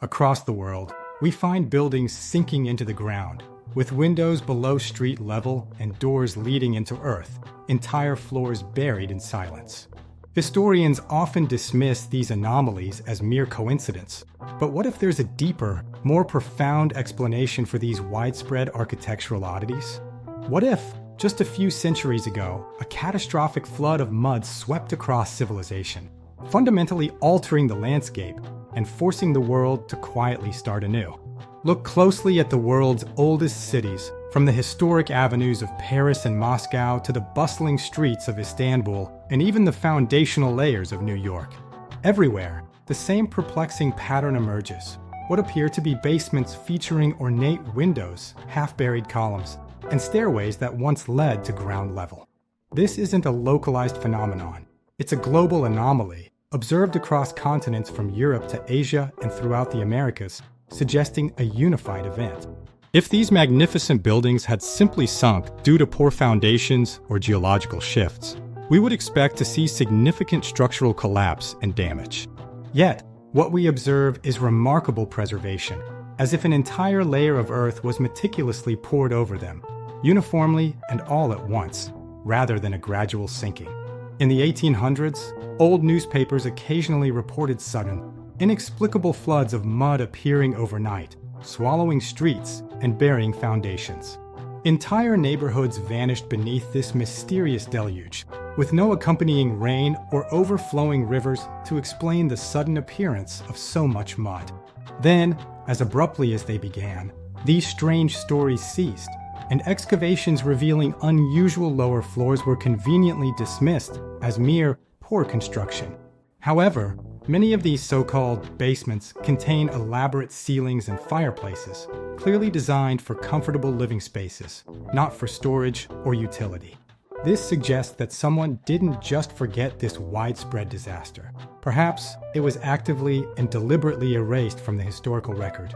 Across the world, we find buildings sinking into the ground, with windows below street level and doors leading into earth, entire floors buried in silence. Historians often dismiss these anomalies as mere coincidence, but what if there's a deeper, more profound explanation for these widespread architectural oddities? What if, just a few centuries ago, a catastrophic flood of mud swept across civilization, fundamentally altering the landscape and forcing the world to quietly start anew? Look closely at the world's oldest cities, from the historic avenues of Paris and Moscow to the bustling streets of Istanbul and even the foundational layers of New York. Everywhere, the same perplexing pattern emerges: what appear to be basements featuring ornate windows, half-buried columns, and stairways that once led to ground level. This isn't a localized phenomenon. It's a global anomaly, observed across continents from Europe to Asia and throughout the Americas, suggesting a unified event. If these magnificent buildings had simply sunk due to poor foundations or geological shifts, we would expect to see significant structural collapse and damage. Yet, what we observe is remarkable preservation, as if an entire layer of earth was meticulously poured over them, uniformly and all at once, rather than a gradual sinking. In the 1800s, old newspapers occasionally reported sudden, inexplicable floods of mud appearing overnight, swallowing streets and burying foundations. Entire neighborhoods vanished beneath this mysterious deluge, with no accompanying rain or overflowing rivers to explain the sudden appearance of so much mud. Then, as abruptly as they began, these strange stories ceased, and excavations revealing unusual lower floors were conveniently dismissed as mere poor construction. However, many of these so-called basements contain elaborate ceilings and fireplaces, clearly designed for comfortable living spaces, not for storage or utility. This suggests that someone didn't just forget this widespread disaster. Perhaps it was actively and deliberately erased from the historical record.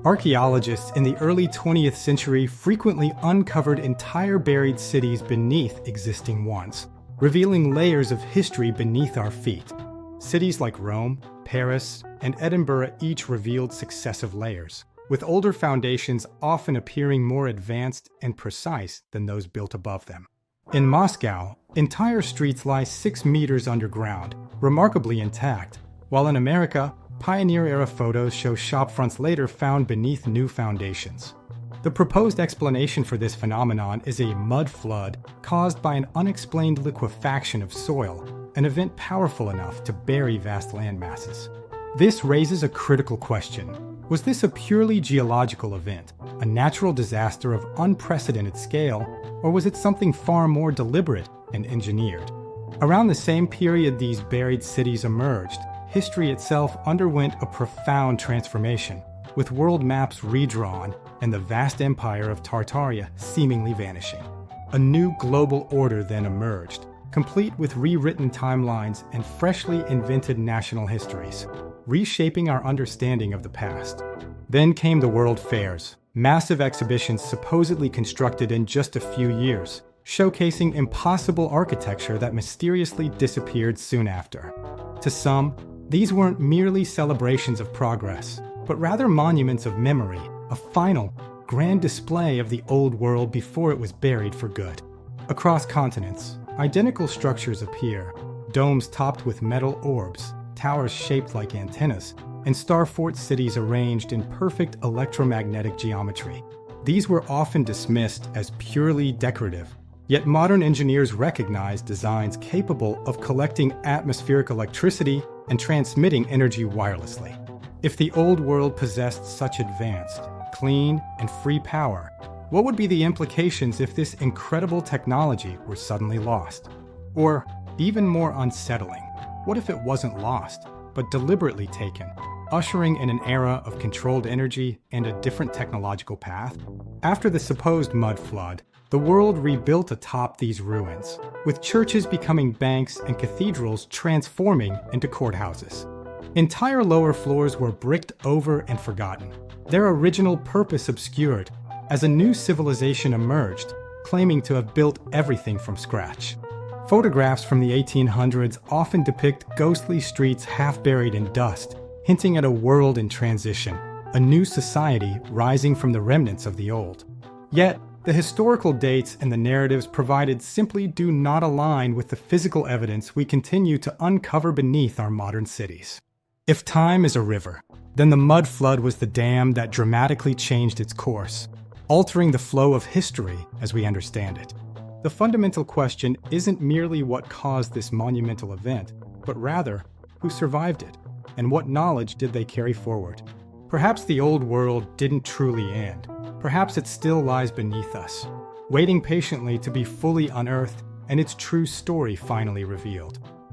Archaeologists in the early 20th century frequently uncovered entire buried cities beneath existing ones, revealing layers of history beneath our feet. Cities like Rome, Paris, and Edinburgh each revealed successive layers, with older foundations often appearing more advanced and precise than those built above them. In Moscow, entire streets lie 6 meters underground, remarkably intact, while in America, pioneer-era photos show shopfronts later found beneath new foundations. The proposed explanation for this phenomenon is a mud flood caused by an unexplained liquefaction of soil, an event powerful enough to bury vast landmasses. This raises a critical question. Was this a purely geological event, a natural disaster of unprecedented scale, or was it something far more deliberate and engineered? Around the same period these buried cities emerged, history itself underwent a profound transformation, with world maps redrawn and the vast empire of Tartaria seemingly vanishing. A new global order then emerged, complete with rewritten timelines and freshly invented national histories, reshaping our understanding of the past. Then came the World Fairs, massive exhibitions supposedly constructed in just a few years, showcasing impossible architecture that mysteriously disappeared soon after. To some, these weren't merely celebrations of progress, but rather monuments of memory, a final, grand display of the old world before it was buried for good. Across continents, identical structures appear, domes topped with metal orbs, towers shaped like antennas, and star-fort cities arranged in perfect electromagnetic geometry. These were often dismissed as purely decorative, yet modern engineers recognize designs capable of collecting atmospheric electricity and transmitting energy wirelessly. If the old world possessed such advanced, clean, and free power, what would be the implications if this incredible technology were suddenly lost? Or, even more unsettling, what if it wasn't lost, but deliberately taken, ushering in an era of controlled energy and a different technological path? After the supposed mud flood, the world rebuilt atop these ruins, with churches becoming banks and cathedrals transforming into courthouses. Entire lower floors were bricked over and forgotten, their original purpose obscured, as a new civilization emerged, claiming to have built everything from scratch. Photographs from the 1800s often depict ghostly streets half buried in dust, hinting at a world in transition, a new society rising from the remnants of the old. Yet, the historical dates and the narratives provided simply do not align with the physical evidence we continue to uncover beneath our modern cities. If time is a river, then the mud flood was the dam that dramatically changed its course, altering the flow of history as we understand it. The fundamental question isn't merely what caused this monumental event, but rather, who survived it, and what knowledge did they carry forward? Perhaps the old world didn't truly end. Perhaps it still lies beneath us, waiting patiently to be fully unearthed and its true story finally revealed.